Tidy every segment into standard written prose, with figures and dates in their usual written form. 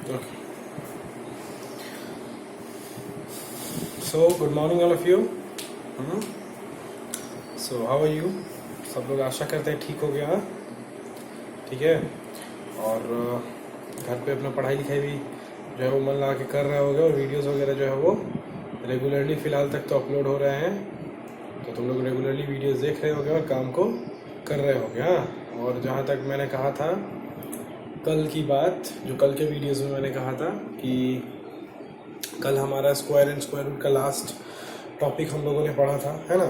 Okay. So, good morning all of you. So, how are you? सब लोग आशा करते हैं ठीक हो गया, हाँ? ठीक है। और घर पे अपना पढ़ाई लिखाई भी जो है वो मन लगा के कर रहे होगे, और वीडियोस वगैरह जो है वो रेगुलरली फ़िलहाल तक तो अपलोड हो रहे हैं, तो तुम लोग रेगुलरली वीडियोस देख रहे होगे और काम को कर रहे होगे, हाँ। और जहाँ तक मैंने कहा था कल की बात, जो कल के वीडियोस में मैंने कहा था कि कल हमारा स्क्वायर एंड स्क्वायर रूट का लास्ट टॉपिक हम लोगों ने पढ़ा था, है ना।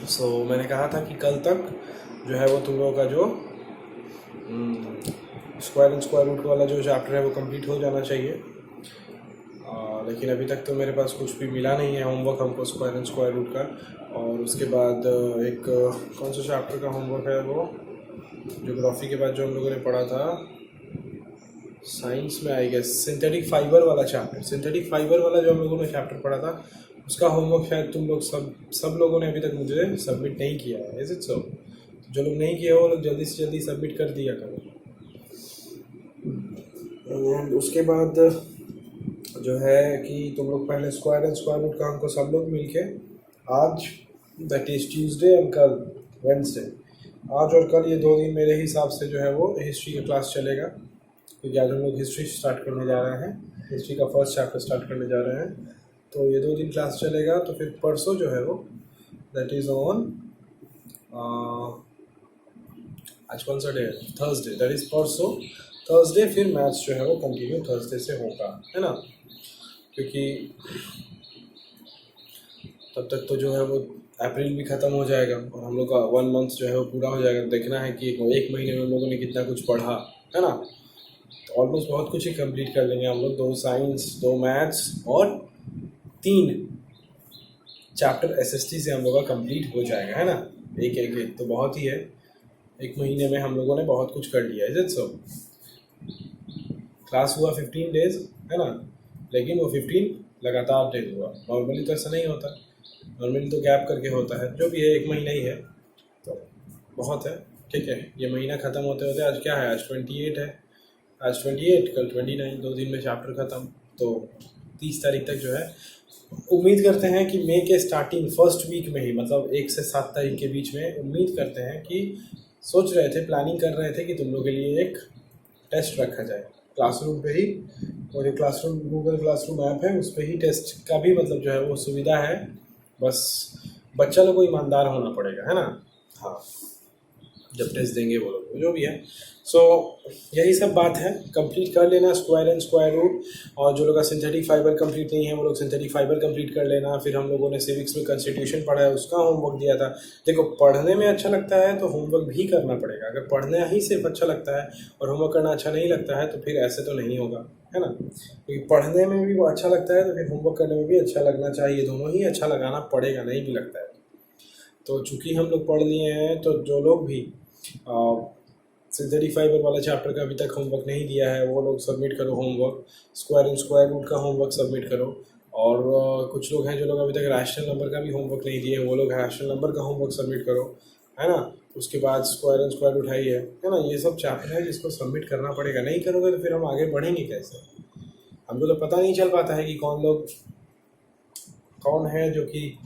सो मैंने कहा था कि कल तक जो है वो तुम लोगों का जो स्क्वायर एंड स्क्वायर रूट वाला जो चैप्टर है वो कंप्लीट हो जाना चाहिए। लेकिन अभी तक तो मेरे पास कुछ भी मिला नहीं है होमवर्क हमको स्क्वायर एंड स्क्वायर रूट का। और उसके बाद एक कौन सा चैप्टर का होमवर्क है वो, ज्योग्राफी के बाद जो हम लोगों ने पढ़ा था साइंस में, आई गेस सिंथेटिक फाइबर वाला चैप्टर, सिंथेटिक फाइबर वाला जो हम लोगों ने चैप्टर पढ़ा था उसका होमवर्क शायद तुम लोग सब लोगों ने अभी तक मुझे सबमिट नहीं किया है। इज इट सो? जो लोग नहीं किए वो लोग जल्दी से जल्दी सबमिट कर दिया करो। एंड उसके बाद जो है कि तुम लोग पहले स्क्वायर एंड स्क्वायर रूट का हमको सब लोग मिलके आज, दैट इज ट्यूसडे एंड कल वेडनेसडे, आज और कल ये 2 दिन मेरे हिसाब से जो है वो हिस्ट्री का क्लास चलेगा, क्योंकि आज हम लोग हिस्ट्री स्टार्ट करने जा रहे हैं, हिस्ट्री का फर्स्ट चैप्टर स्टार्ट करने जा रहे हैं। तो ये 2 दिन क्लास चलेगा। तो फिर परसों जो है वो दैट इज़ ऑन आज कौन सा डे है, थर्सडे, दैट इज़ परसों थर्सडे फिर मैथ्स जो है वो कंटिन्यू थर्सडे से होगा, है ना। क्योंकि तब तक तो जो है वो अप्रैल भी ख़त्म हो जाएगा और हम लोग का 1 मंथ जो है वो पूरा हो जाएगा। देखना है कि 1 महीने में हम लोगों ने कितना कुछ पढ़ा, है ना। तो ऑलमोस्ट बहुत कुछ ही कंप्लीट कर लेंगे हम लोग, 2 साइंस, 2 मैथ्स और 3 चैप्टर एसएसटी से हम लोग का कंप्लीट हो जाएगा, है ना। एक तो बहुत ही है, 1 महीने में हम लोगों ने बहुत कुछ कर लिया। Is it so? क्लास हुआ 15 डेज, है ना, लेकिन वो 15 लगातार डेज हुआ। नॉर्मली तो ऐसा नहीं होता, नॉर्मली तो गैप करके होता है। जो भी है 1 महीना ही है तो बहुत है, ठीक है। ये महीना ख़त्म होते होते आज क्या है, आज 28 है, आज 28, कल 29, 2 दिन में चैप्टर ख़त्म। तो 30 तारीख तक जो है उम्मीद करते हैं कि मई के स्टार्टिंग फर्स्ट वीक में ही, मतलब 1 से 7 तारीख के बीच में उम्मीद करते हैं कि सोच रहे थे, प्लानिंग कर रहे थे कि तुम लोग के लिए एक टेस्ट रखा जाए क्लासरूम पे ही। और ये क्लासरूम गूगल क्लासरूम ऐप है, उस पर ही टेस्ट का भी मतलब जो है वो सुविधा है। बस बच्चा लोग को ईमानदार होना पड़ेगा, है ना। हाँ, जब टेस्ट देंगे वो लोग, जो भी है। सो यही सब बात है, कंप्लीट कर लेना स्क्वायर एंड स्क्वायर रूट। और जो लोग का सिंथेटिक फाइबर कंप्लीट नहीं है वो लोग सिंथेटिक फाइबर कंप्लीट कर लेना। फिर हम लोगों ने सिविक्स में कॉन्स्टिट्यूशन पढ़ा है, उसका होमवर्क दिया था। देखो, पढ़ने में अच्छा लगता है तो होमवर्क भी करना पड़ेगा। अगर पढ़ना ही सिर्फ अच्छा लगता है और होमवर्क करना अच्छा नहीं लगता है तो फिर ऐसे तो नहीं होगा, है ना। क्योंकि पढ़ने में भी वो अच्छा लगता है तो फिर होमवर्क करने में भी अच्छा लगना चाहिए, दोनों ही अच्छा लगाना पड़ेगा, नहीं भी लगता है तो। चूँकि हम लोग पढ़ लिए हैं तो जो लोग भी सिंथेटिक फाइबर वाला चैप्टर का अभी तक होमवर्क नहीं दिया है वो लोग सबमिट करो homework. Square and square root का होमवर्क सबमिट करो। और कुछ लोग हैं जो लोग अभी तक रैशनल नंबर का भी होमवर्क नहीं दिए, वो लोग रैशनल नंबर का होमवर्क सबमिट करो, है ना। उसके बाद स्क्वायर एंड स्क्वायर रूट है ना। ये सब चैप्टर है जिसको सबमिट करना पड़ेगा, नहीं करोगे तो फिर हम आगे बढ़ेंगे कैसे। हमको तो पता नहीं चल पाता है कि कौन है जो कि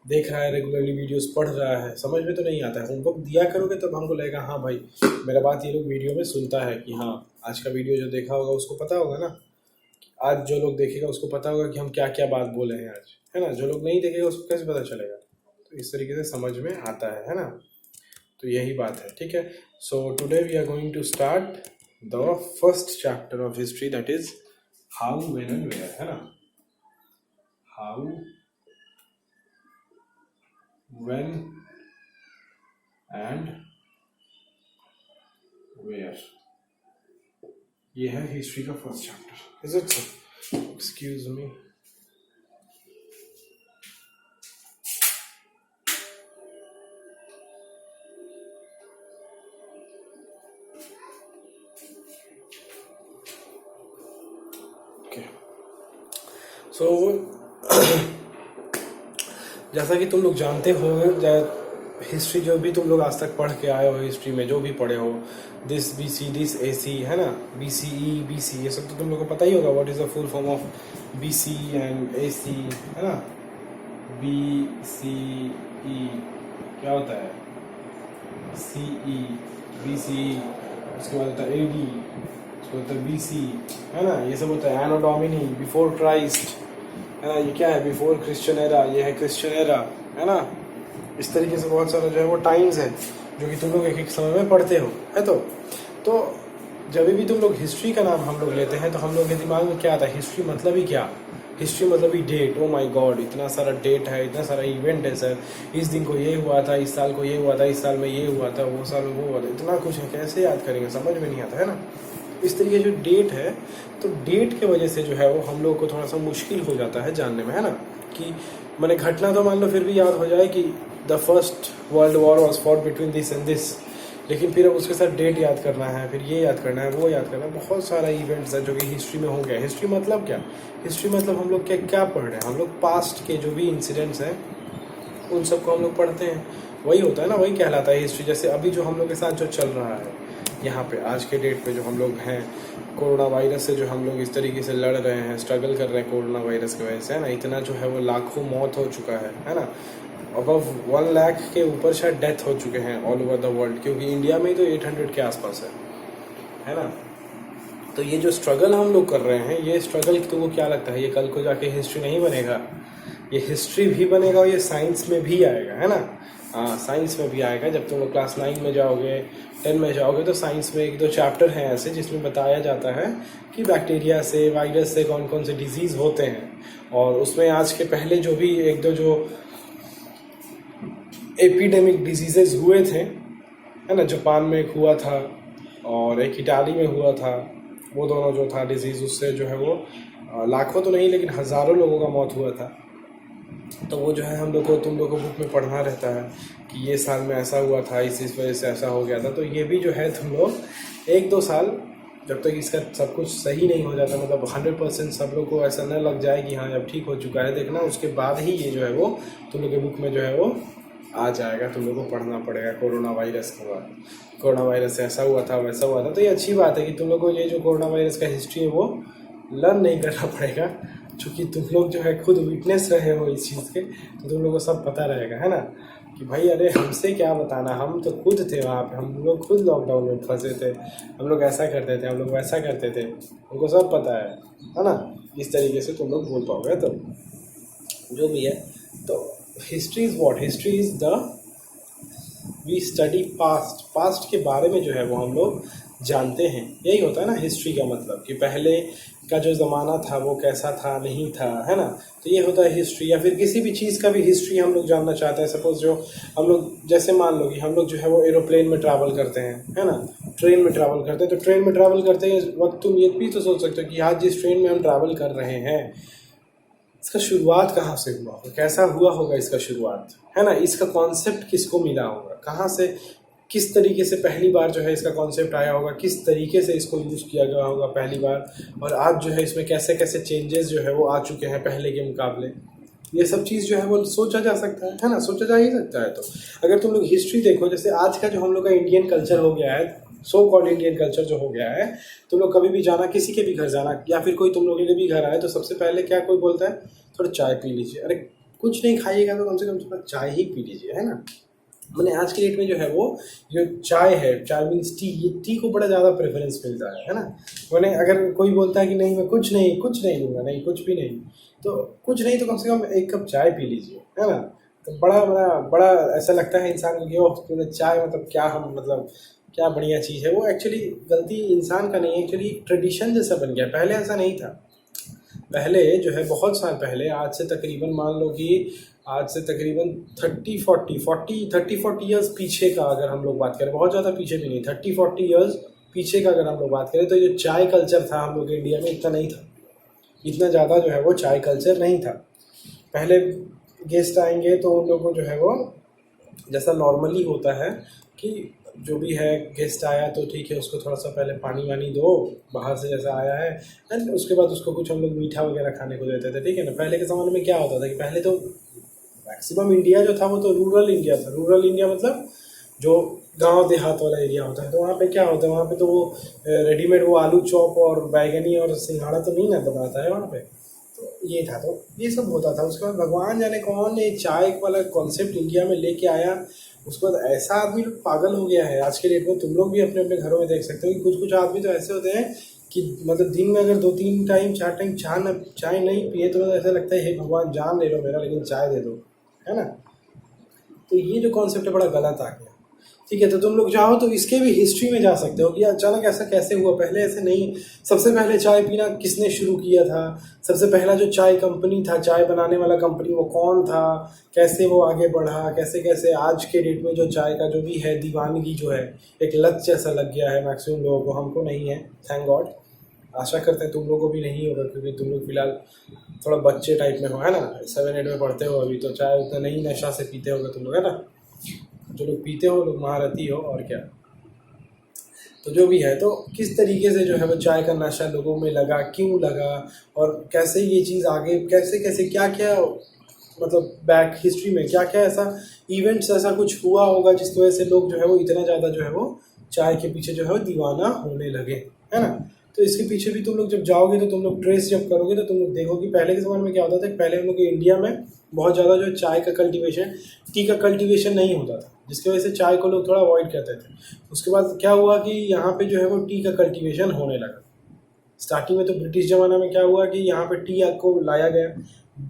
देख रहा है रेगुलरली वीडियोस, पढ़ रहा है, समझ में तो नहीं आता है। होमवर्क दिया करोगे तब हमको लगेगा हाँ भाई मेरा बात ये लोग वीडियो में सुनता है, कि हाँ आज का वीडियो जो देखा होगा उसको पता होगा ना, आज जो लोग देखेगा उसको पता होगा कि हम क्या क्या बात बोले हैं आज, है ना। जो लोग नहीं देखेगा उसको कैसे पता चलेगा। तो इस तरीके से समझ में आता है ना। तो यही बात है, ठीक है। So today we are going to start the first chapter of history, that is how, when and where, है ना। हाउ, when and where, ये है हिस्ट्री का first chapter. Is it so? Excuse me. Okay, so जैसा कि तुम लोग जानते हो, हिस्ट्री जो भी तुम लोग आज तक पढ़ के आए हो, हिस्ट्री में जो भी पढ़े हो, this B see this A C, है ना, B C E B C, ये सब तो तुम लोग को पता ही होगा what is the full form of B C and A C, है ना। बी सी ई क्या होता है, सी ई, बी सी, उसके बाद होता है ए डी, उसके बाद होता है बी सी, है ना। ये सब होता है एनो डोमिनी, बिफोर क्राइस्ट, है ना। ये क्या है, बिफोर क्रिश्चियन एरा, ये है क्रिश्चियन एरा, है ना। इस तरीके से बहुत सारा जो है वो टाइम्स है जो कि तुम लोग एक एक समय में पढ़ते हो, है। तो जब भी तुम लोग हिस्ट्री का नाम हम लोग लेते हैं तो हम लोग के दिमाग में क्या आता है, हिस्ट्री मतलब ही क्या, हिस्ट्री मतलब ही डेट। ओ माय गॉड, इतना सारा डेट है, इतना सारा इवेंट है सर, इस दिन को ये हुआ था, इस साल को ये हुआ था, इस साल में ये हुआ था, वो साल में वो हुआ था, इतना कुछ है, कैसे याद करेंगे, समझ में नहीं आता, है ना। इस तरीके जो डेट है, तो डेट के वजह से जो है वो हम लोग को थोड़ा सा मुश्किल हो जाता है जानने में, है ना। कि मैंने घटना तो मान लो फिर भी याद हो जाए कि the first world war was fought between this and this, लेकिन फिर अब उसके साथ डेट याद करना है, फिर ये याद करना है, वो याद करना है, बहुत सारा इवेंट्स है जो कि हिस्ट्री में हो गया। हिस्ट्री मतलब क्या, हिस्ट्री मतलब हम लोग क्या पढ़ रहे हैं, हम लोग पास्ट के जो भी इंसिडेंट्स हैं उन सबको हम लोग पढ़ते हैं, वही होता है ना, वही कहलाता है हिस्ट्री। जैसे अभी जो हम लोग के साथ जो चल रहा है यहाँ पे आज के डेट पे जो हम लोग हैं, कोरोना वायरस से जो हम लोग इस तरीके से लड़ रहे हैं, स्ट्रगल कर रहे हैं कोरोना वायरस की वजह से, है ना। इतना जो है वो लाखों मौत हो चुका है ना। अबव 1 लाख के ऊपर शायद डेथ हो चुके हैं ऑल ओवर द वर्ल्ड, क्योंकि इंडिया में तो 800 के आसपास है ना। तो ये जो स्ट्रगल हम लोग कर रहे हैं, ये स्ट्रगल तुमको क्या लगता है, ये कल को जाके हिस्ट्री नहीं बनेगा, ये हिस्ट्री भी बनेगा और ये साइंस में भी आएगा, है ना। हाँ, साइंस में भी आएगा। जब तुम लोग क्लास 9 में जाओगे, 10 में जाओगे, तो साइंस में 1-2 चैप्टर हैं ऐसे जिसमें बताया जाता है कि बैक्टीरिया से, वायरस से कौन कौन से डिजीज़ होते हैं। और उसमें आज के पहले जो भी 1-2 जो एपिडेमिक डिजीजेज हुए थे, है ना, जापान में एक हुआ था और एक इटाली में हुआ था, वो दोनों जो था डिजीज़, उससे जो है वो लाखों तो नहीं लेकिन हज़ारों लोगों का मौत हुआ था। तो वो जो है हम लोग को, तुम लोग को बुक में पढ़ना रहता है कि ये साल में ऐसा हुआ था, इस वजह से ऐसा हो गया था। तो ये भी जो है तुम लोग 1-2 साल, जब तक इसका सब कुछ सही नहीं हो जाता, मतलब 100% सब लोग को ऐसा न लग जाए कि हाँ अब ठीक हो चुका है, देखना उसके बाद ही ये जो है वो तुम लोग के बुक में जो है वो आ जाएगा, तुम लोग को पढ़ना पड़ेगा। कोरोना वायरस के बाद, कोरोना वायरस से ऐसा हुआ था, वैसा हुआ था। तो ये अच्छी बात है कि तुम लोग को ये जो कोरोना वायरस का हिस्ट्री है वो लर्न नहीं करना पड़ेगा, क्योंकि तुम लोग जो है खुद विटनेस रहे हो इस चीज़ के, तो तुम लोग को सब पता रहेगा, है ना। कि भाई अरे हमसे क्या बताना, हम तो खुद थे वहाँ पे, हम लोग खुद लॉकडाउन में फंसे थे, हम लोग ऐसा करते थे, हम लोग वैसा करते थे, उनको सब पता है ना। इस तरीके से तुम लोग बोल पाओगे। तो जो भी है, तो history is what, history is the, we study past, past के बारे में जो है वो हम लोग जानते हैं। यही होता है ना हिस्ट्री का मतलब, कि पहले का जो ज़माना था वो कैसा था, नहीं था, है ना। तो ये होता है हिस्ट्री। या फिर किसी भी चीज़ का भी हिस्ट्री हम लोग जानना चाहते हैं। सपोज जो हम लोग, जैसे मान लो कि हम लोग जो है वो एरोप्लेन में ट्रैवल करते हैं, है ना, ट्रेन में ट्रैवल करते हैं। तो ट्रेन में ट्रैवल करते हैं वक्त तुम ये भी तो सोच सकते हो कि आज जिस ट्रेन में हम ट्रैवल कर रहे हैं, इसका शुरुआत कहाँ से हुआ होगा, कैसा हुआ होगा इसका शुरुआत, है ना। इसका कॉन्सेप्ट किसको मिला होगा, कहाँ से, किस तरीके से पहली बार जो है इसका कॉन्सेप्ट आया होगा, किस तरीके से इसको यूज़ किया गया होगा पहली बार, और आज जो है इसमें कैसे कैसे चेंजेस जो है वो आ चुके हैं पहले के मुकाबले। ये सब चीज़ जो है वो सोचा जा सकता है ना, सोचा जा ही सकता है। तो अगर तुम लोग हिस्ट्री देखो, जैसे आज का जो हम लोग का इंडियन कल्चर हो गया है, सो कॉल्ड इंडियन कल्चर जो हो गया है, तुम लोग कभी भी जाना, किसी के भी घर जाना, या फिर कोई तुम लोगों के भी घर आए, तो सबसे पहले क्या कोई बोलता है, थोड़ा चाय पी लीजिए। अरे कुछ नहीं खाइएगा तो कम से कम थोड़ा चाय ही पी लीजिए, है ना। मैंने आज के डेट में जो है वो जो चाय है, चाय मीन्स टी, ये टी को बड़ा ज़्यादा प्रेफरेंस मिलता है ना। मैंने अगर कोई बोलता है कि नहीं मैं कुछ नहीं लूँगा, नहीं कुछ भी नहीं, तो कुछ नहीं तो कम से कम 1 कप चाय पी लीजिए, है ना। तो बड़ा ऐसा लगता है इंसान को कि ओह चाय मतलब क्या, हम मतलब क्या बढ़िया चीज़ है। वो एक्चुअली गलती इंसान का नहीं है, एक्चुअली ट्रेडिशन जैसा बन गया। पहले ऐसा नहीं था। पहले जो है बहुत साल पहले, आज से तकरीबन मान लो कि आज से तकरीबन 30-40 ईयर्स पीछे का अगर हम लोग बात करें, बहुत ज़्यादा पीछे भी नहीं, 30-40 ईयर्स पीछे का अगर हम लोग बात करें, तो जो चाय कल्चर था हम लोग इंडिया में इतना नहीं था, इतना ज़्यादा जो है वो चाय कल्चर नहीं था। पहले गेस्ट आएंगे तो उन लोगों को जो है वो, जैसा नॉर्मली होता है कि जो भी है गेस्ट आया तो ठीक है, उसको थोड़ा सा पहले पानी वानी दो, बाहर से जैसा आया है, एंड उसके बाद उसको कुछ हम लोग मीठा वगैरह खाने को देते थे, ठीक है ना। पहले के ज़माने में क्या होता था कि पहले तो मैक्सिमम इंडिया जो था वो तो रूरल इंडिया था। रूरल इंडिया मतलब जो गांव देहात वाला एरिया होता है, तो वहाँ पे क्या होता है, वहाँ पे तो वो रेडीमेड वो आलू चॉप और बैगनी और सिंघाड़ा तो नहीं ना बनाता है वहाँ पे। तो ये था, तो ये सब होता था। उसके बाद भगवान जाने कौन ने चाय वाला कॉन्सेप्ट इंडिया में लेके आया। उसके बाद ऐसा आदमी पागल हो गया है आज के डेट में। तुम लोग भी अपने अपने घरों में देख सकते हो कि कुछ कुछ आदमी तो ऐसे होते हैं कि मतलब दिन में अगर 2-3 टाइम 4 टाइम चाय नहीं पिए तो ऐसा लगता है हे भगवान जान ले लो मेरा, लेकिन चाय दे दो, है ना। तो ये जो कॉन्सेप्ट है बड़ा गलत आ गया। ठीक है, तो तुम लोग चाहो तो इसके भी हिस्ट्री में जा सकते हो कि अचानक ऐसा कैसे हुआ, पहले ऐसे नहीं। सबसे पहले चाय पीना किसने शुरू किया था, सबसे पहला जो चाय कंपनी था, चाय बनाने वाला कंपनी, वो कौन था, कैसे वो आगे बढ़ा, कैसे कैसे आज के डेट में जो चाय का जो भी है दीवानगी जो है एक लत जैसा लग गया है मैक्सिमम लोगों को। हमको नहीं है, थैंक गॉड। आशा करते हैं तुम लोगों को भी नहीं होगा, क्योंकि तुम लोग फिलहाल थोड़ा बच्चे टाइप में हो, है ना, 7-8 में पढ़ते हो अभी, तो चाय उतना नहीं नशा से पीते होगे तुम लोग, है ना। जो लोग पीते हो लोग महारथी हो, और क्या। तो जो भी है, तो किस तरीके से जो है वो चाय का नशा लोगों में लगा, क्यों लगा, और कैसे ये चीज़ आगे कैसे कैसे क्या क्या मतलब बैक हिस्ट्री में क्या क्या ऐसा इवेंट्स ऐसा कुछ हुआ होगा जिसकी वजह से लोग जो है वो इतना ज़्यादा जो है वो चाय के पीछे जो है वो दीवाना होने लगे, है ना। तो इसके पीछे भी तुम लोग जब जाओगे तो तुम लोग ट्रेस जब करोगे तो तुम लोग देखोगे पहले के ज़माने में क्या होता था। पहले हम लोग इंडिया में बहुत ज़्यादा जो चाय का कल्टीवेशन, टी का कल्टीवेशन नहीं होता था, जिसकी वजह से चाय को लोग थोड़ा अवॉइड करते थे। उसके बाद क्या हुआ कि यहाँ पे जो है वो टी का कल्टीवेशन होने लगा। स्टार्टिंग में तो ब्रिटिश ज़माना में क्या हुआ कि यहाँ पे टी को लाया गया,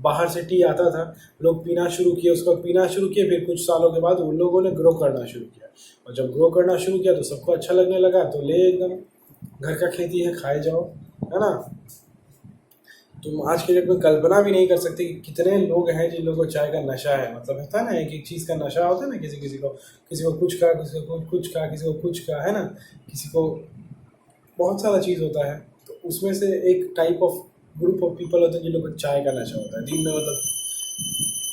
बाहर से टी आता था, लोग पीना शुरू किए, उसको पीना शुरू किए, फिर कुछ सालों के बाद उन लोगों ने ग्रो करना शुरू किया, और जब ग्रो करना शुरू किया तो सबको अच्छा लगने लगा, तो ले एकदम घर का खेती है खाए जाओ, है ना। तुम आज के डेट में कल्पना भी नहीं कर सकते कि कितने लोग हैं जिन लोगों को चाय का नशा है। मतलब होता है ना एक एक चीज़ का नशा होता है ना, किसी किसी को कुछ का, किसी को कुछ का, किसी को कुछ का, है ना, किसी को बहुत सारा चीज़ होता है। तो उसमें से एक type of group of people होते हैं जिन लोगों को चाय का नशा होता है दिन में। मतलब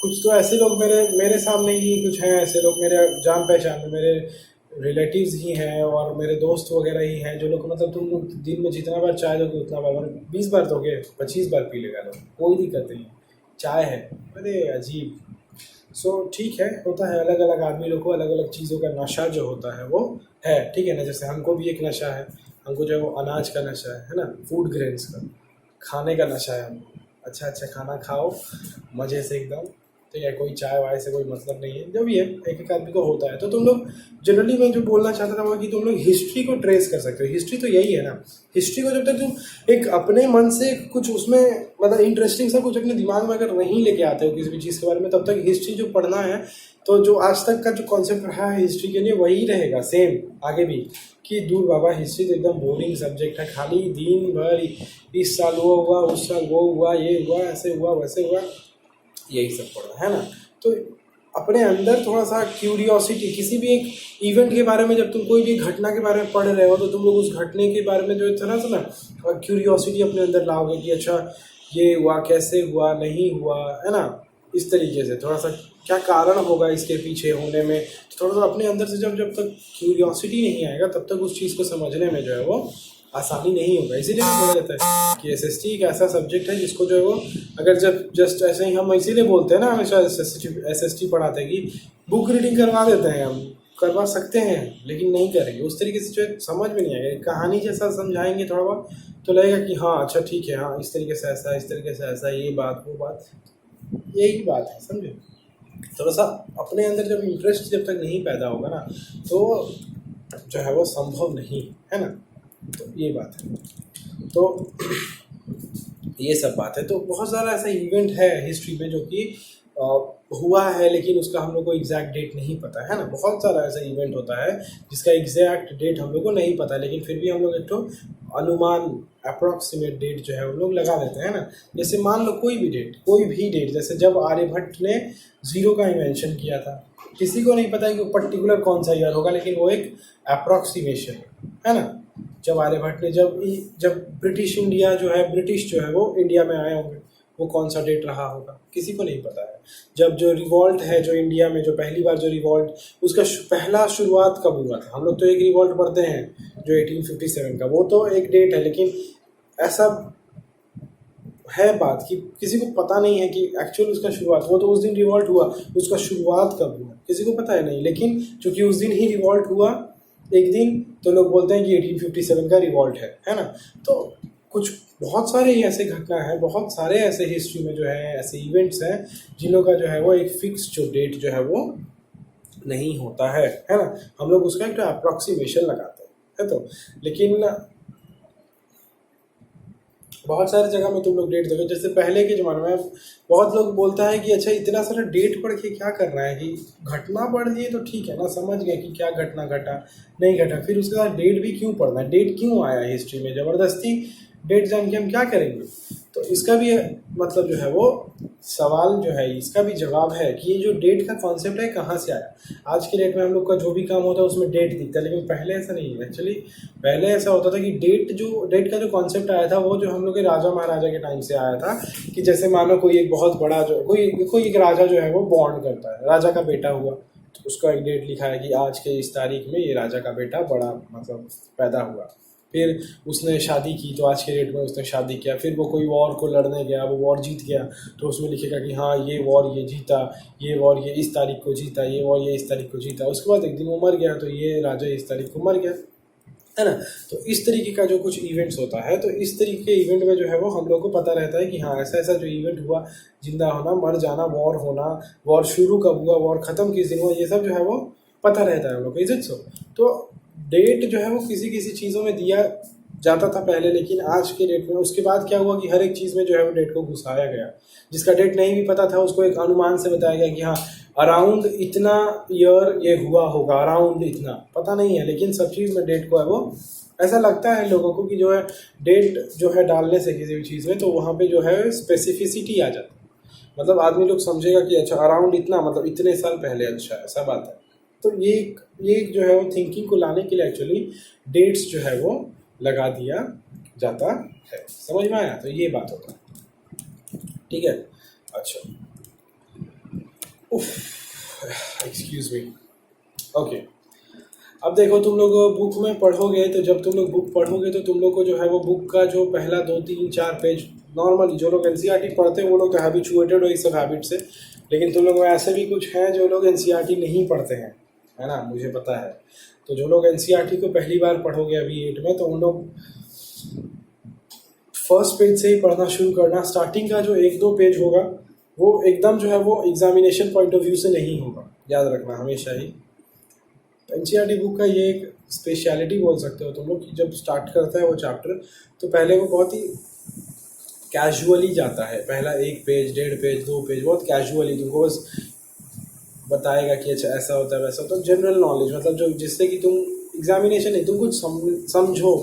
कुछ तो ऐसे लोग मेरे सामने ही कुछ हैं, ऐसे लोग मेरे जान पहचान में, मेरे रिलेटिव्स ही हैं और मेरे दोस्त वगैरह ही हैं जो लोग, मतलब तुम लोग दिन में जितना बार चाय दोगे उतना बार, मतलब 20 बार दोगे 25 बार पी लेगा लोग, कोई दिक्कत नहीं, चाय है। अरे अजीब। सो ठीक है, होता है, अलग अलग आदमी लोग को अलग अलग चीज़ों का नशा जो होता है वो है, ठीक है ना। जैसे हमको भी एक नशा है, हमको जो है वो अनाज का नशा है ना, फूड ग्रेन्स का, खाने का नशा है हमको। अच्छा अच्छा खाना खाओ मज़े से एकदम, ठीक है, कोई चाय वाय से कोई मतलब नहीं है, जो भी है एक एक आदमी को होता है। तो तुम लोग जनरली मैं जो बोलना चाहता था वो कि तुम लोग हिस्ट्री को ट्रेस कर सकते हो। हिस्ट्री तो यही है ना, हिस्ट्री को जब तक तुम एक अपने मन से कुछ उसमें मतलब इंटरेस्टिंग सा कुछ अपने दिमाग में अगर नहीं लेके आते हो किसी भी चीज़ के बारे में, तब तक हिस्ट्री जो पढ़ना है, तो जो आज तक का जो कॉन्सेप्ट रहा है हिस्ट्री के लिए वही रहेगा सेम आगे भी, कि दूर बाबा हिस्ट्री तो एकदम बोरिंग सब्जेक्ट है, खाली दिन भर इस साल वो हुआ, उस साल वो हुआ, ये हुआ, ऐसे हुआ, वैसे हुआ, यही सब पढ़ना है ना। तो अपने अंदर थोड़ा सा क्यूरियोसिटी, किसी भी एक इवेंट के बारे में जब तुम कोई भी घटना के बारे में पढ़ रहे हो तो तुम लोग उस घटने के बारे में जो थोड़ा सा ना क्यूरियोसिटी अपने अंदर लाओगे कि अच्छा ये हुआ, कैसे हुआ, नहीं हुआ, है ना। इस तरीके से थोड़ा सा क्या कारण होगा इसके पीछे होने में, तो थोड़ा सा अपने अंदर से जब तक क्यूरियोसिटी नहीं आएगा तब तक उस चीज़ को समझने में जो है वो आसानी नहीं होगा। इसीलिए बोला जाता है कि एसएसटी एक ऐसा सब्जेक्ट है जिसको जो है वो अगर जब जस्ट ऐसे ही हम इसीलिए बोलते हैं ना हमेशा एसएसटी पढ़ाते हैं कि बुक रीडिंग करवा देते हैं, हम करवा सकते हैं लेकिन नहीं करेंगे उस तरीके से, जो समझ में नहीं आएगा। कहानी जैसा समझाएंगे थोड़ा बहुत तो लगेगा कि हाँ अच्छा ठीक है, हाँ इस तरीके से ऐसा, इस तरीके से ऐसा, ये बात वो बात, यही बात है, समझे। थोड़ा सा अपने अंदर जब इंटरेस्ट जब तक नहीं पैदा होगा ना तो जो है वो संभव नहीं है ना। तो ये बात है, तो ये सब बात है। तो बहुत सारा ऐसा इवेंट है हिस्ट्री में जो कि हुआ है लेकिन उसका हम लोग को एग्जैक्ट डेट नहीं पता है ना। बहुत सारा ऐसा इवेंट होता है जिसका एग्जैक्ट डेट हम लोग को नहीं पता, लेकिन फिर भी हम लोग एक तो अनुमान अप्रॉक्सीमेट डेट जो है वो लोग लगा देते हैं ना। जैसे मान लो कोई भी डेट, जैसे जब आर्यभट्ट ने जीरो का इन्वेंशन किया था, किसी को नहीं पता है कि वो पर्टिकुलर कौन सा ईयर होगा, लेकिन वो एक अप्रॉक्सीमेशन है ना। जब आर्यभट्ट ने जब ब्रिटिश जो है वो इंडिया में आए होंगे, वो कौन सा डेट रहा होगा किसी को नहीं पता है। जब जो रिवॉल्ट है जो इंडिया में जो पहली बार जो रिवॉल्ट, उसका पहला शुरुआत कब हुआ था, हम लोग तो एक रिवॉल्ट पढ़ते हैं जो 1857 का, वो तो एक डेट है, लेकिन ऐसा है बात कि किसी को पता नहीं है कि एक्चुअल उसका शुरुआत, वो तो उस दिन रिवॉल्ट हुआ, उसका शुरुआत कब हुआ किसी को पता है नहीं, लेकिन चूंकि उस दिन ही रिवॉल्ट हुआ एक दिन, तो लोग बोलते हैं कि 1857 का रिवॉल्ट है ना। तो कुछ बहुत सारे ऐसे घटना है, बहुत सारे ऐसे हिस्ट्री में जो है ऐसे इवेंट्स हैं जिनों का जो है वो एक फिक्स जो डेट जो है वो नहीं होता है ना। हम लोग उसका एक अप्रॉक्सीमेशन लगाते हैं, है तो। लेकिन बहुत सारी जगह में तुम लोग डेट देखो, जैसे पहले के ज़माने में बहुत लोग बोलता है कि अच्छा इतना सारा डेट पढ़ के क्या करना है, कि घटना पढ़ दिए तो ठीक है ना, समझ गए कि क्या घटना घटा नहीं घटा, फिर उसके बाद डेट भी क्यों पढ़ना है, डेट क्यों आया हिस्ट्री में, ज़बरदस्ती डेट जान के हम क्या करेंगे। तो इसका भी मतलब जो है वो सवाल जो है, इसका भी जवाब है कि ये जो डेट का कॉन्सेप्ट है कहाँ से आया। आज के डेट में हम लोग का जो भी काम होता है उसमें डेट दिखता है, लेकिन पहले ऐसा नहीं है। एक्चुअली पहले ऐसा होता था कि डेट का जो कॉन्सेप्ट आया था वो जो हम लोग के राजा महाराजा के टाइम से आया था, कि जैसे मानो कोई एक बहुत बड़ा जो कोई एक राजा जो है वो बॉर्न करता है, राजा का बेटा हुआ तो उसका एक डेट लिखा है कि आज के इस तारीख में ये राजा का बेटा बड़ा मतलब पैदा हुआ, फिर उसने शादी की तो आज के डेट में उसने शादी किया, फिर वो कोई वॉर को लड़ने गया, वो वॉर जीत गया तो उसमें लिखेगा कि हाँ ये वॉर ये जीता, ये वॉर ये इस तारीख को जीता, ये वॉर ये इस तारीख को जीता, उसके बाद एक दिन वो मर गया तो ये राजा इस तारीख को मर गया, है ना। तो इस तरीके का जो कुछ इवेंट्स होता है, तो इस तरीके के इवेंट में जो है वो हम लोग को पता रहता है कि हाँ ऐसा ऐसा जो इवेंट हुआ, जिंदा होना, मर जाना, वॉर होना, वॉर शुरू कब हुआ, वॉर ख़त्म किस दिन हुआ, ये सब जो है वो पता रहता है हम लोग को, इज इट सो। तो डेट जो है वो किसी किसी चीज़ों में दिया जाता था पहले, लेकिन आज के डेट में उसके बाद क्या हुआ कि हर एक चीज़ में जो है वो डेट को घुसाया गया। जिसका डेट नहीं भी पता था उसको एक अनुमान से बताया गया कि हाँ अराउंड इतना ईयर ये हुआ होगा, अराउंड इतना पता नहीं है, लेकिन सब चीज़ में डेट को है वो ऐसा लगता है लोगों को कि जो है डेट जो है डालने से किसी भी चीज़ में तो वहाँ पे जो है स्पेसिफिसिटी आ जाती है, मतलब आदमी लोग समझेगा कि अच्छा अराउंड इतना मतलब इतने साल पहले, अच्छा ऐसा बात है। तो ये जो है वो थिंकिंग को लाने के लिए एक्चुअली डेट्स जो है वो लगा दिया जाता है, समझ में आया। तो ये बात होता है, ठीक है। अच्छा एक्सक्यूज मी, ओके। अब देखो तुम लोग बुक में पढ़ोगे, तो जब तुम लोग बुक पढ़ोगे तो तुम लोग को जो है वो बुक का जो पहला 2-3-4 पेज, नॉर्मली जो लोग एनसीईआरटी पढ़ते हैं वो लोग तो हैबिचुएटेड हो इस सब हैबिट से, लेकिन तुम लोग में ऐसे भी कुछ हैं जो लोग एनसीईआरटी नहीं पढ़ते हैं, है ना, मुझे पता है। तो जो लोग एनसीईआरटी को पहली बार पढ़ोगे अभी 8 में, तो उन लोग फर्स्ट पेज से ही पढ़ना शुरू करना। स्टार्टिंग का जो 1-2 पेज होगा वो एकदम जो है वो एग्जामिनेशन पॉइंट ऑफ व्यू से नहीं होगा, याद रखना हमेशा ही। एनसीईआरटी बुक का ये एक स्पेशलिटी बोल सकते हो तुम लोग कि जब स्टार्ट करता है वो चैप्टर, तो पहले वो बहुत ही कैजुअली जाता है, पहला 1 पेज 1.5 पेज 2 पेज बहुत कैजुअली तुमको बस बताएगा कि अच्छा ऐसा होता है वैसा होता है, जनरल नॉलेज, मतलब जो जिससे कि तुम एग्जामिनेशन नहीं, तुम कुछ समझो।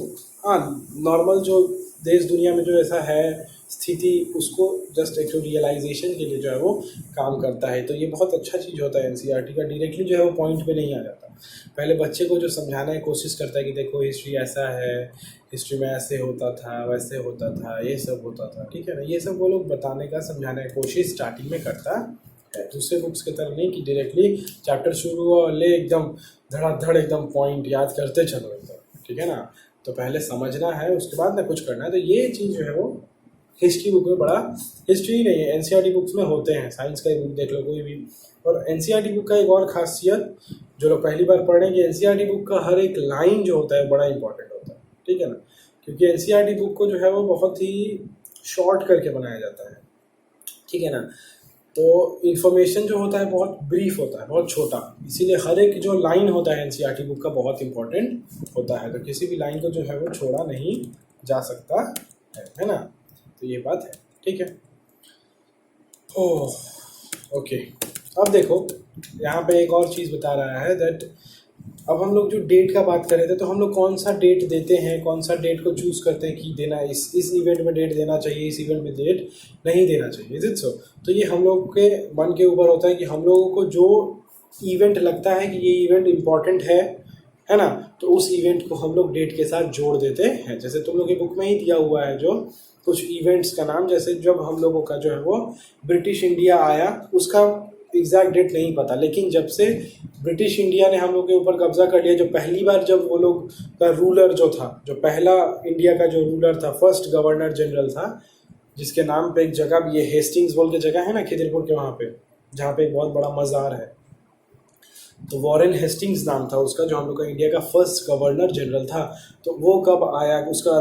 हाँ नॉर्मल जो देश दुनिया में जो ऐसा है स्थिति, उसको जस्ट एक रियलाइजेशन के लिए जो है वो काम करता है। तो ये बहुत अच्छा चीज़ होता है एनसीईआरटी का, डायरेक्टली जो है वो पॉइंट पे नहीं आ जाता, पहले बच्चे को जो समझाने की कोशिश करता है कि देखो हिस्ट्री ऐसा है, हिस्ट्री में ऐसे होता था वैसे होता था ये सब होता था, ठीक है ना, ये सब वो लोग बताने का समझाने की कोशिश स्टार्टिंग में करता है। दूसरे बुक्स की तरह नहीं कि डायरेक्टली चैप्टर शुरू हुआ ले एकदम धड़ाधड़ एकदम पॉइंट याद करते चलो एकदम, ठीक है ना। तो पहले समझना है उसके बाद ना कुछ करना है। तो ये चीज़ जो है वो हिस्ट्री बुक में बड़ा, हिस्ट्री ही नहीं है एनसीईआरटी बुक्स में होते हैं, साइंस का ही बुक देख लो कोई भी। और एनसीईआरटी बुक का एक और खासियत जो लोग पहली बार पढ़ रहे हैं कि एनसीईआरटी बुक का हर एक लाइन जो होता है बड़ा इंपॉर्टेंट होता है, ठीक है ना, क्योंकि एनसीईआरटी बुक को जो है वो बहुत ही शॉर्ट करके बनाया जाता है, ठीक है ना। तो इन्फॉर्मेशन जो होता है बहुत ब्रीफ होता है, बहुत छोटा, इसीलिए हर एक जो लाइन होता है एनसीईआरटी बुक का बहुत इंपॉर्टेंट होता है। तो किसी भी लाइन को जो है वो छोड़ा नहीं जा सकता है ना। तो ये बात है, ठीक है। ओह ओके, अब देखो यहाँ पे एक और चीज़ बता रहा है दैट अब हम लोग जो डेट का बात कर रहे थे, तो हम लोग कौन सा डेट देते हैं, कौन सा डेट को चूज़ करते हैं कि देना इस इवेंट में डेट देना चाहिए, इस इवेंट में डेट नहीं देना चाहिए, इज इट सो। तो ये हम लोग के मन के ऊपर होता है कि हम लोगों को जो इवेंट लगता है कि ये इवेंट इम्पॉर्टेंट है ना, तो उस इवेंट को हम लोग डेट के साथ जोड़ देते हैं। जैसे तुम लोग की बुक में ही दिया हुआ है जो कुछ इवेंट्स का नाम, जैसे जब हम लोगों का जो है वो ब्रिटिश इंडिया आया, उसका एग्जैक्ट डेट नहीं पता, लेकिन जब से ब्रिटिश इंडिया ने हम लोग के ऊपर कब्जा कर लिया, जो पहली बार जब वो लोग का रूलर जो था, जो पहला इंडिया का जो रूलर था, फर्स्ट गवर्नर जनरल था, जिसके नाम पे एक जगह भी, ये हेस्टिंग्स बोल के जगह है ना खिदिरपुर के वहाँ पे, जहाँ पे एक बहुत बड़ा मज़ार है। तो वॉरेन हेस्टिंग्स नाम था उसका, जो हम लोग का इंडिया का फर्स्ट गवर्नर जनरल था। तो वो कब आया, उसका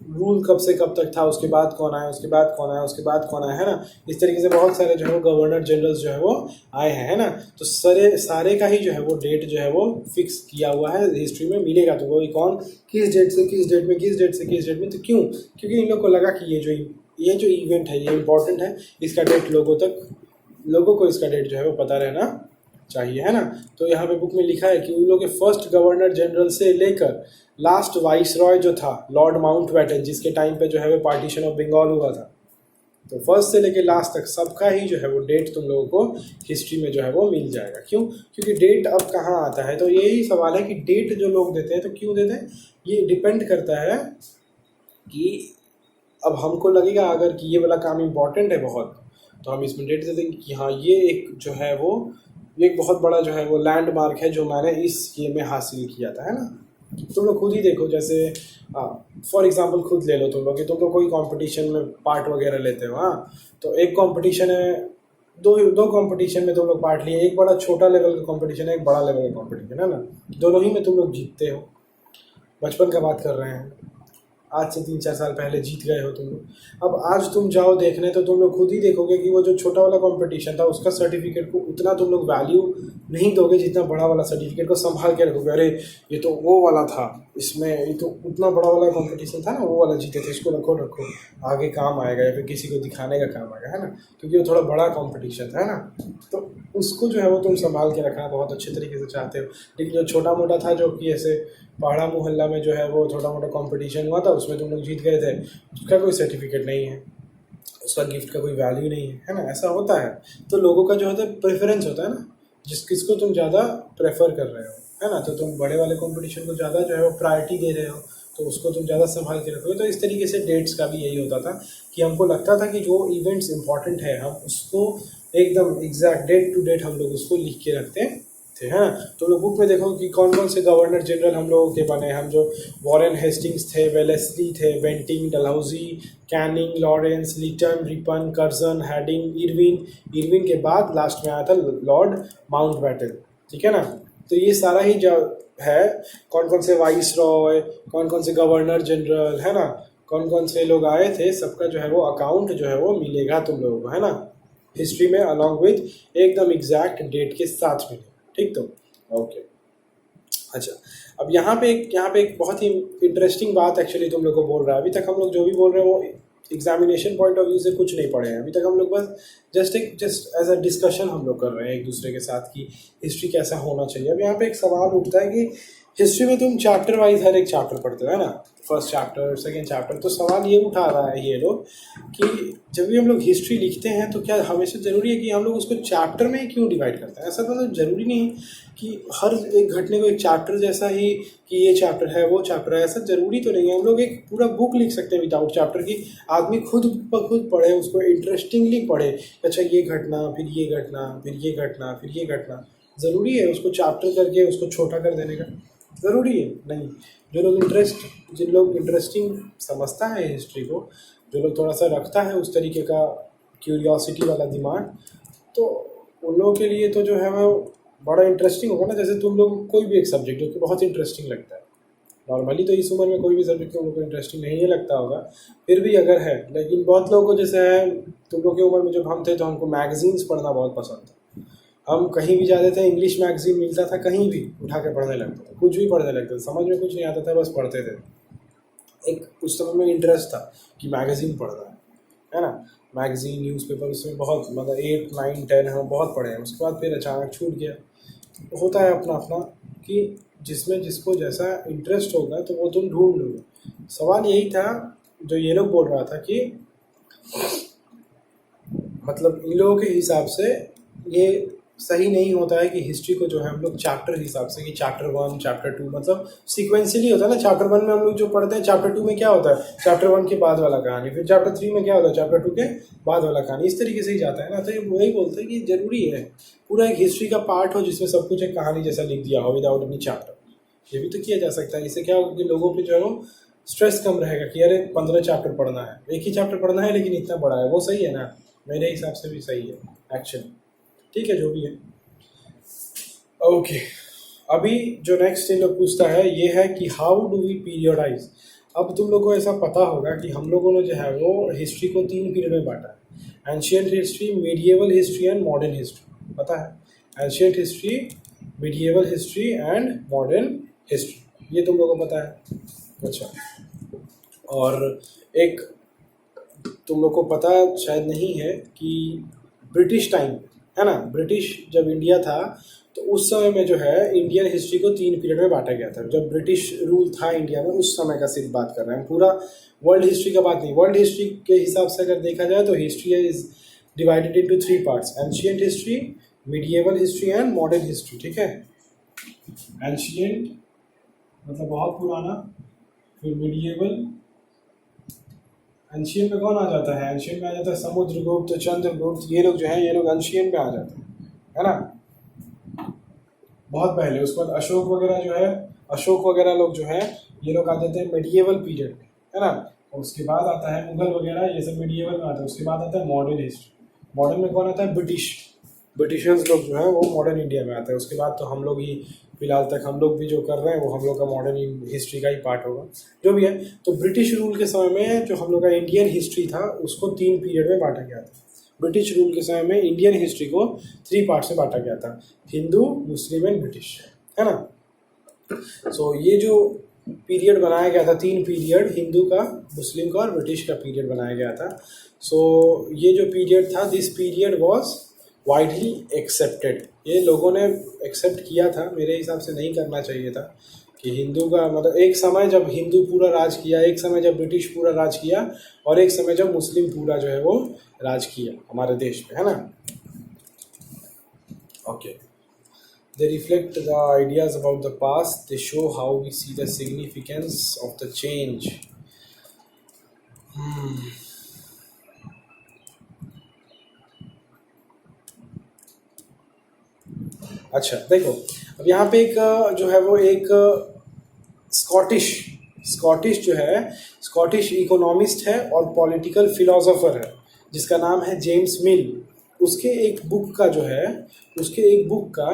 रूल कब से कब तक था, उसके बाद कौन आया, उसके बाद कौन आया, उसके बाद कौन आया, है ना। इस तरीके से बहुत सारे जो है वो गवर्नर जनरल्स जो है वो आए हैं, है ना। तो सारे का ही जो है वो डेट जो है वो फिक्स किया हुआ है हिस्ट्री में, मिलेगा तो वो कौन किस डेट से किस डेट में, किस डेट से किस डेट में। तो क्यों? क्योंकि इन लोग को लगा कि ये जो इवेंट है ये इंपॉर्टेंट है, इसका डेट लोगों को इसका डेट जो है वो पता रहना चाहिए, है ना। तो यहाँ पे बुक में लिखा है कि उन लोग के फर्स्ट गवर्नर जनरल से लेकर लास्ट वाइस रॉय जो था लॉर्ड माउंटबेटन, जिसके टाइम पे जो है वो पार्टीशन ऑफ बंगाल हुआ था, तो फर्स्ट से लेकर लास्ट तक सबका ही जो है वो डेट तुम लोगों को हिस्ट्री में जो है वो मिल जाएगा। क्यों? क्योंकि डेट अब कहाँ आता है, तो यही सवाल है कि डेट जो लोग देते हैं तो क्यों देते हैं, ये डिपेंड करता है कि अब हमको लगेगा अगर कि ये वाला काम इम्पॉर्टेंट है बहुत, तो हम इसमें डेट दे देंगे कि हाँ ये एक जो है वो एक बहुत बड़ा जो है वो लैंडमार्क है जो मैंने इस गेम में हासिल किया था, है ना। तुम लोग खुद ही देखो, जैसे फॉर एग्जांपल खुद ले लो तुम लोग कि तुम लोग कोई कंपटीशन में पार्ट वगैरह लेते हो, हाँ, तो एक कंपटीशन है, दो कंपटीशन में तुम लोग पार्ट लिए, एक बड़ा छोटा लेवल का कंपटीशन है, एक बड़ा लेवल का कंपटीशन, है ना। दोनों ही में तुम लोग जीतते हो। बचपन का बात कर रहे हैं, आज से 3-4 साल पहले जीत गए हो तुम लोग। अब आज तुम जाओ देखने तो तुम लोग खुद ही देखोगे कि वो जो छोटा वाला कंपटीशन था उसका सर्टिफिकेट को उतना तुम लोग वैल्यू नहीं दोगे जितना बड़ा वाला सर्टिफिकेट को संभाल के रखोगे। अरे ये तो वो वाला था, इसमें ये तो उतना बड़ा वाला कंपटीशन था ना, वो वाला जीते थे, इसको रखो आगे काम आएगा या फिर किसी को दिखाने का काम आएगा, है ना, क्योंकि वो थोड़ा बड़ा कॉम्पिटिशन था, है ना। तो उसको जो है वो तुम संभाल के रखना बहुत अच्छे तरीके से चाहते हो। लेकिन जो छोटा मोटा था, जो कि ऐसे पहाड़ा मोहल्ला में जो है वो छोटा मोटा कंपटीशन हुआ था, उसमें तुम लोग जीत गए थे, उसका कोई सर्टिफिकेट नहीं है, उसका गिफ्ट का कोई वैल्यू नहीं है ना। ऐसा होता है। तो लोगों का जो होता है प्रेफरेंस होता है ना, किसको तुम ज़्यादा प्रेफर कर रहे हो, है ना। तो तुम बड़े वाले कंपटीशन को ज़्यादा जो है वो प्रायोरिटी दे रहे हो, तो उसको तुम ज़्यादा संभाल के रखोगे। तो इस तरीके से डेट्स का भी यही होता था कि हमको लगता था कि जो इवेंट्स इंपॉर्टेंट है हम उसको एकदम एग्जैक्ट डेट टू डेट हम लोग उसको लिख के रखते थे, हाँ। तो लोग बुक में देखो कि कौन कौन से गवर्नर जनरल हम लोगों के बने। हम जो वॉरेन हेस्टिंग्स थे, वेलेस्ली थे, Bentinck, Dalhousie, Canning, Lawrence, Lytton, Ripon, Curzon, Hardinge, Irwin के बाद लास्ट में आया था लॉर्ड माउंटबेटन, ठीक है ना। तो ये सारा ही जो है कौन कौन से वाइस रॉय, कौन कौन से गवर्नर जनरल, है ना, कौन कौन से लोग आए थे, सबका जो है वो अकाउंट जो है वो मिलेगा तुम लोगों को, है ना, हिस्ट्री में अलॉन्ग विथ एकदम एग्जैक्ट डेट के साथ में, ठीक। तो ओके, अच्छा, अब यहाँ पे एक बहुत ही इंटरेस्टिंग बात एक्चुअली तुम लोग को बोल रहा है। अभी तक हम लोग जो भी बोल रहे हैं वो एग्जामिनेशन पॉइंट ऑफ व्यू से कुछ नहीं पढ़े हैं अभी तक। हम लोग बस जस्ट एज अ डिस्कशन हम लोग कर रहे हैं एक दूसरे के साथ कि हिस्ट्री कैसा होना चाहिए। अब यहाँ पे एक सवाल उठता है कि हिस्ट्री में तुम चैप्टर वाइज हर एक चैप्टर पढ़ते हो, है ना, फर्स्ट चैप्टर, सेकेंड चैप्टर। तो सवाल ये उठा रहा है ये लोग कि जब भी हम लोग हिस्ट्री लिखते हैं तो क्या हमेशा ज़रूरी है कि हम लोग उसको चैप्टर में ही क्यों डिवाइड करते हैं। ऐसा मतलब ज़रूरी नहीं है कि हर एक घटने को एक चैप्टर जैसा ही कि ये चैप्टर है वो चैप्टर है, ऐसा ज़रूरी तो नहीं है। हम लोग एक पूरा बुक लिख सकते हैं विदाउट चैप्टर की, आदमी खुद ब खुद पढ़े, उसको इंटरेस्टिंगली पढ़े। अच्छा ये घटना, फिर ये घटना, फिर ये घटना, फिर ये घटना। ज़रूरी है उसको चैप्टर करके उसको छोटा कर देने का? ज़रूरी है नहीं। जिन लोग इंटरेस्टिंग समझता है हिस्ट्री को, जो लोग थोड़ा सा रखता है उस तरीके का क्यूरियोसिटी वाला दिमाग, तो उन लोगों के लिए तो जो है वो बड़ा इंटरेस्टिंग होगा ना। जैसे तुम लोग कोई भी एक सब्जेक्ट जो कि बहुत इंटरेस्टिंग लगता है, नॉर्मली तो इस उम्र में कोई भी सब्जेक्ट तुम लोग को इंटरेस्टिंग नहीं लगता होगा, फिर भी अगर है, लेकिन बहुत लोगों को जैसे है तुम लोग की उम्र में जब हम थे तो हमको मैगजीन्स पढ़ना बहुत पसंद था। हम कहीं भी जाते थे, इंग्लिश मैगजीन मिलता था कहीं भी, उठा के पढ़ने लगते थे, कुछ भी पढ़ने लगते थे, समझ में कुछ नहीं आता था, बस पढ़ते थे। एक उस समय में इंटरेस्ट था कि मैगजीन पढ़ना है ना, मैगजीन, न्यूज़पेपर, उसमें बहुत मतलब 8, 9, 10 हम बहुत पढ़े हैं। उसके बाद फिर अचानक छूट गया। होता है अपना अपना कि जिसमें जिसको जैसा इंटरेस्ट होगा तो वो तुम ढूंढ लोगे। सवाल यही था जो ये लोग बोल रहा था कि मतलब इन लोगों के हिसाब से ये सही नहीं होता है कि हिस्ट्री को जो है हम लोग चैप्टर हिसाब से कि चैप्टर 1, चैप्टर 2 मतलब सीक्वेंशियली होता है ना। चैप्टर 1 में हम लोग जो पढ़ते हैं, चैप्टर 2 में क्या होता है, चैप्टर 1 के बाद वाला कहानी, फिर चैप्टर 3 में क्या होता है, चैप्टर 2 के बाद वाला कहानी, इस तरीके से ही जाता है ना। तो ये वही बोलते हैं कि ज़रूरी है पूरा एक हिस्ट्री का पार्ट हो जिसमें सब कुछ एक कहानी जैसा लिख दिया हो विदाउट एनी चैप्टर। ये भी तो किया जा सकता है। इससे क्या होगा कि लोगों पर जो है वो स्ट्रेस कम रहेगा कि अरे 15 चैप्टर पढ़ना है, एक ही चैप्टर पढ़ना है लेकिन इतना बड़ा है, वो सही है ना, मेरे हिसाब से भी सही है एक्चुअली। ठीक है, जो भी है। ओके, अभी जो नेक्स्ट इन लोग पूछता है ये है कि हाउ डू वी पीरियडाइज। अब तुम लोग को ऐसा पता होगा कि हम लोगों ने जो है वो हिस्ट्री को 3 पीरियड में बांटा है, ancient history, medieval history and modern history. पता है, ancient history, medieval history and modern history, ये तुम लोगों को पता है। अच्छा, और एक तुम लोग को पता शायद नहीं है कि ब्रिटिश टाइम है ना, ब्रिटिश जब इंडिया था तो उस समय में जो है इंडियन हिस्ट्री को 3 पीरियड में बांटा गया था। जब ब्रिटिश रूल था इंडिया में उस समय का सिर्फ बात कर रहे हैं, पूरा वर्ल्ड हिस्ट्री का बात नहीं। वर्ल्ड हिस्ट्री के हिसाब से अगर देखा जाए तो history is divided into 3 parts, ancient history, medieval history and modern history. ठीक है, एंशियंट मतलब बहुत पुराना, फिर मीडिएवल, एंशियंट में कौन आ जाता है, एंशियंट में आ जाता है समुद्रगुप्त, चंद्रगुप्त, ये लोग जो है ये लोग एंशियंट में आ जाते हैं, है ना, बहुत पहले। उसके बाद अशोक वगैरह जो है, अशोक वगैरह लोग जो है ये लोग आ जाते हैं मिडिएवल पीरियड में, है ना। और उसके बाद आता है मुगल वगैरह, ये सब मिडिएवल में आता है। उसके बाद आता है मॉडर्न हिस्ट्री, मॉडर्न में कौन आता है, ब्रिटिशर्स लोग जो है वो मॉडर्न इंडिया में आते हैं। उसके बाद तो हम लोग ही फिलहाल तक हम लोग भी जो कर रहे हैं वो हम लोग का मॉडर्न हिस्ट्री का ही पार्ट होगा, जो भी है। तो ब्रिटिश रूल के समय में जो हम लोग का इंडियन हिस्ट्री था उसको 3 पीरियड में बांटा गया था। ब्रिटिश रूल के समय में इंडियन हिस्ट्री को 3 पार्ट में बांटा गया था, हिंदू, मुस्लिम एंड ब्रिटिश, है ना। सो ये जो पीरियड बनाया गया था, 3 पीरियड, हिंदू का, मुस्लिम का और ब्रिटिश का पीरियड बनाया गया था। सो ये जो पीरियड था, this period was widely accepted, ये लोगों ने एक्सेप्ट किया था। मेरे हिसाब से नहीं करना चाहिए था कि हिंदू का मतलब, एक समय जब हिंदू पूरा राज किया, एक समय जब ब्रिटिश पूरा राज किया, और एक समय जब मुस्लिम पूरा जो है वो राज किया हमारे देश में, है ना। Okay, they reflect the ideas about the past, they show how we see the significance of the change. अच्छा देखो, अब यहाँ पे एक जो है वो एक स्कॉटिश जो है, स्कॉटिश इकोनॉमिस्ट है और पॉलिटिकल फिलोसोफर है जिसका नाम है जेम्स मिल। उसके एक बुक का जो है, उसके एक बुक का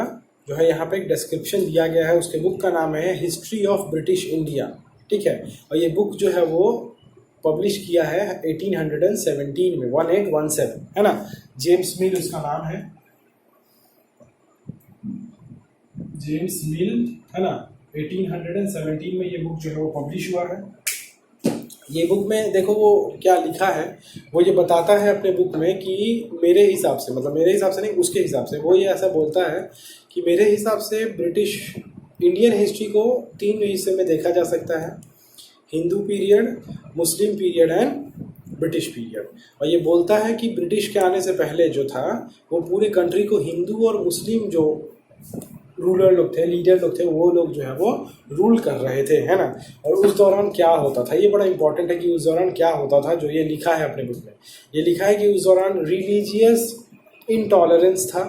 जो है यहाँ पे एक डिस्क्रिप्शन दिया गया है। उसके बुक का नाम है हिस्ट्री ऑफ ब्रिटिश इंडिया, ठीक है। और ये बुक जो है वो पब्लिश किया है 1817 में, 1817, है ना। जेम्स मिल उसका नाम है, जेम्स मिल, है ना। 1817 में ये बुक जो है वो पब्लिश हुआ है। ये बुक में देखो वो क्या लिखा है, वो ये बताता है अपने बुक में कि मेरे हिसाब से, मतलब मेरे हिसाब से नहीं, उसके हिसाब से, वो ये ऐसा बोलता है कि मेरे हिसाब से ब्रिटिश इंडियन हिस्ट्री को 3 हिस्से में देखा जा सकता है, Hindu period, Muslim period and British period. और ये बोलता है कि ब्रिटिश के आने से पहले जो था वो पूरे कंट्री को हिंदू और मुस्लिम जो रूलर लोग थे, लीडर लोग थे, वो लोग जो है वो रूल कर रहे थे, है ना। और उस दौरान क्या होता था, ये बड़ा इंपॉर्टेंट है कि उस दौरान क्या होता था, जो ये लिखा है अपने बुक में। ये लिखा है कि उस दौरान रिलीजियस इनटॉलरेंस था,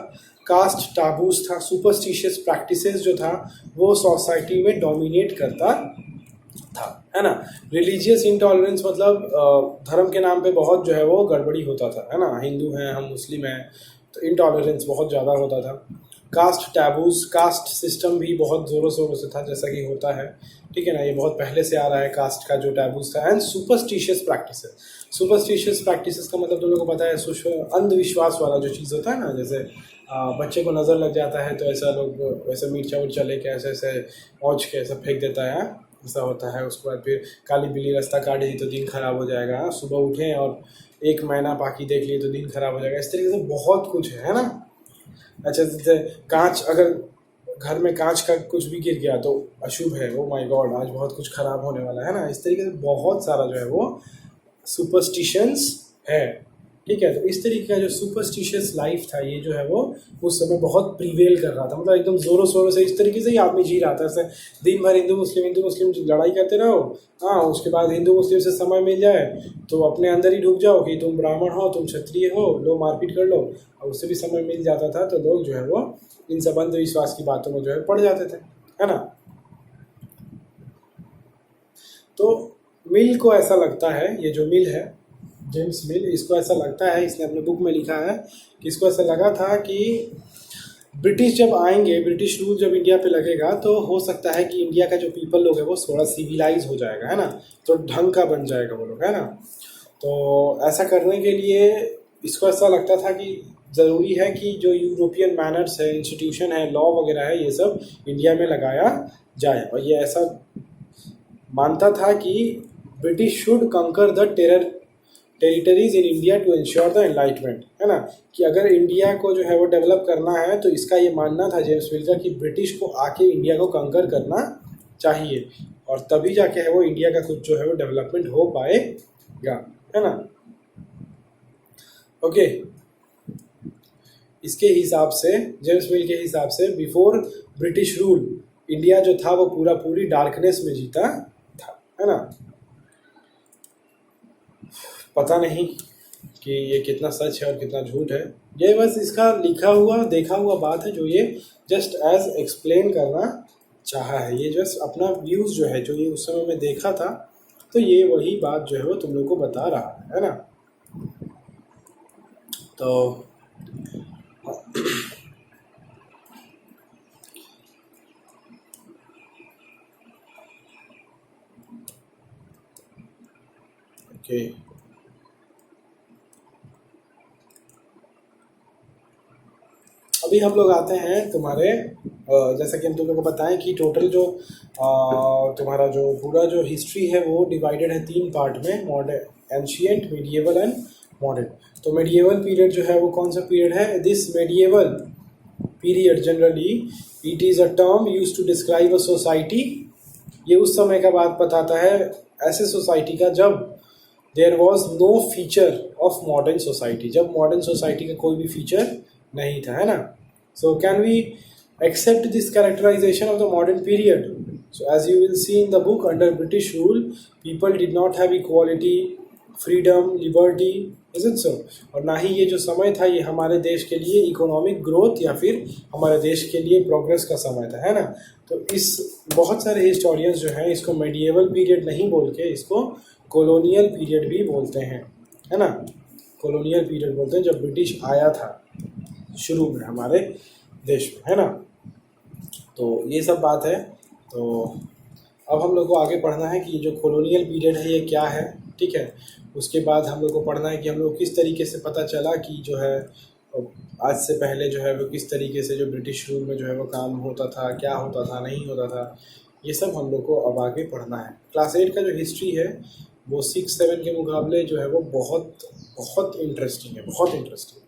कास्ट टाबूज था, सुपरस्टिशियस प्रैक्टिसेस जो था वो सोसाइटी में डोमिनेट करता था, है ना। रिलीजियस इनटॉलरेंस मतलब धर्म के नाम पे बहुत जो है वो गड़बड़ी होता था, है ना। हिंदू हैं, हम मुस्लिम हैं, तो इनटॉलरेंस बहुत ज़्यादा होता था। कास्ट टैबूज, कास्ट सिस्टम भी बहुत ज़ोरों शोरों से था, जैसा कि होता है, ठीक है ना। ये बहुत पहले से आ रहा है कास्ट का जो टैबूज था। And superstitious practices, superstitious practices का मतलब तुम लोगों को पता है, अंधविश्वास वाला जो चीज़ होता है ना, जैसे बच्चे को नज़र लग जाता है तो ऐसा लोग वैसे मिर्चा उर्चा लेके ऐसे ऐसे औंच के ऐसा फेंक देता है, ऐसा होता है। उसके बाद फिर काली बिल्ली रास्ता काटेगी तो दिन खराब हो जाएगा, सुबह उठें और 1 महीना बाकी देख लिए तो दिन खराब हो जाएगा। इस तरीके से बहुत कुछ है ना। अच्छा, जैसे कांच, अगर घर में कांच का कुछ भी गिर गया तो अशुभ है, ओ माय गॉड आज बहुत कुछ खराब होने वाला है ना। इस तरीके से बहुत सारा जो है वो सुपरस्टिशंस है, ठीक है। तो इस तरीके का जो सुपरस्टिशियस लाइफ था ये जो है वो उस समय बहुत प्रीवेल कर रहा था, मतलब एकदम ज़ोरों शोरों से इस तरीके से ही आदमी जी रहा था। ऐसे दिन भर हिंदू मुस्लिम लड़ाई करते रहो, हाँ, उसके बाद हिंदू मुस्लिम से समय मिल जाए तो अपने अंदर ही ढुक जाओ कि तुम ब्राह्मण हो, तुम क्षत्रिय हो, लो मारपीट कर लो। और उससे भी समय मिल जाता था तो लोग जो है वो इन सब अंधविश्वास की बातों में जो है पड़ जाते थे, है ना। तो मिल को ऐसा लगता है, ये जो मिल है जेम्स मिल, इसको ऐसा लगता है, इसने अपने बुक में लिखा है कि इसको ऐसा लगा था कि ब्रिटिश जब आएंगे, ब्रिटिश रूल जब इंडिया पे लगेगा तो हो सकता है कि इंडिया का जो पीपल लोग है वो थोड़ा सिविलाइज हो जाएगा, है ना, तो ढंग का बन जाएगा वो लोग, है ना। तो ऐसा करने के लिए इसको ऐसा लगता था कि ज़रूरी है कि जो यूरोपियन मैनर्स है, इंस्टीट्यूशन है, लॉ वगैरह है, ये सब इंडिया में लगाया जाए। और ये ऐसा मानता था कि British should conquer the territories in India to ensure the enlightenment, है ना, कि अगर इंडिया को जो है वो डेवलप करना है तो इसका ये मानना था जेम्स मिल का कि ब्रिटिश को आके इंडिया को कंकर करना चाहिए, और तभी जाके है वो इंडिया का कुछ जो है वो डेवलपमेंट हो पाएगा, है ना। ओके, इसके हिसाब से, जेम्स मिल के हिसाब से, बिफोर ब्रिटिश रूल इंडिया जो था वो पूरी डार्कनेस में जीता था, है ना। पता नहीं कि ये कितना सच है और कितना झूठ है, ये बस इसका लिखा हुआ देखा हुआ बात है जो ये जस्ट एज एक्सप्लेन करना चाहा है। ये जस्ट अपना व्यूज़ जो है, जो ये उस समय में देखा था, तो ये वही बात जो है वो तुम लोग को बता रहा है ना। तो ओके, अभी हम लोग आते हैं तुम्हारे जैसा कि हम तुम लोग को बताएं कि टोटल जो तुम्हारा जो पूरा जो हिस्ट्री है वो डिवाइडेड है 3 पार्ट में, modern, ancient, medieval and modern. तो मेडिएवल पीरियड जो है वो कौन सा पीरियड है? This medieval period generally it is a term use to describe a society. ये उस समय का बात बताता है ऐसे सोसाइटी का जब there was no feature of modern society, जब मॉडर्न सोसाइटी का कोई भी फीचर नहीं था, है ना। So can we accept this characterization of the modern period? So as you will see in the book, under British rule people did not have equality, freedom, liberty, isn't so? और ना ही ये जो समय था ये हमारे देश के लिए इकोनॉमिक ग्रोथ या फिर हमारे देश के लिए प्रोग्रेस का समय था, है ना। तो इस बहुत सारे हिस्टोरियंस जो हैं इसको मेडिएवल पीरियड नहीं बोल के इसको कॉलोनियल पीरियड भी बोलते हैं, है ना। कॉलोनियल पीरियड बोलते हैं जब ब्रिटिश आया था शुरू में हमारे देश में, है ना। तो ये सब बात है। तो अब हम लोग को आगे पढ़ना है कि जो कॉलोनियल पीरियड है ये क्या है, ठीक है। उसके बाद हम लोग को पढ़ना है कि हम लोग किस तरीके से पता चला कि जो है आज से पहले जो है वो किस तरीके से जो ब्रिटिश रूल में जो है वो काम होता था, क्या होता था, नहीं होता था, ये सब हम लोग को अब आगे पढ़ना है। क्लास 8 का जो हिस्ट्री है वो 6-7 के मुकाबले जो है वो बहुत बहुत इंटरेस्टिंग है, बहुत इंटरेस्टिंग,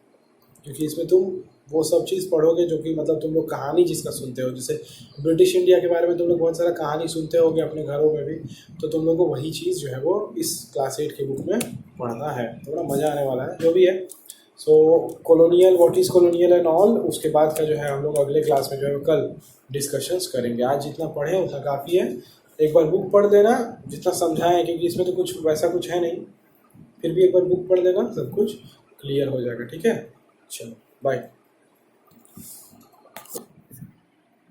क्योंकि इसमें तुम वो सब चीज़ पढ़ोगे जो कि मतलब तुम लोग कहानी जिसका सुनते हो, जैसे ब्रिटिश इंडिया के बारे में तुम लोग बहुत सारा कहानी सुनते होगे अपने घरों में भी, तो तुम लोग को वही चीज़ जो है वो इस क्लास 8 के बुक में पढ़ना है। थोड़ा मज़ा आने वाला है जो भी है। So colonial, what is colonial and all, उसके बाद का जो है हम लोग अगले क्लास में जो है कल डिस्कशंस करेंगे। आज जितना पढ़े उतना काफ़ी है। एक बार बुक पढ़ देना जितना समझाएं, क्योंकि इसमें तो कुछ वैसा कुछ है नहीं, फिर भी एक बार बुक पढ़ देना सब कुछ क्लियर हो जाएगा, ठीक है। चलो बाय।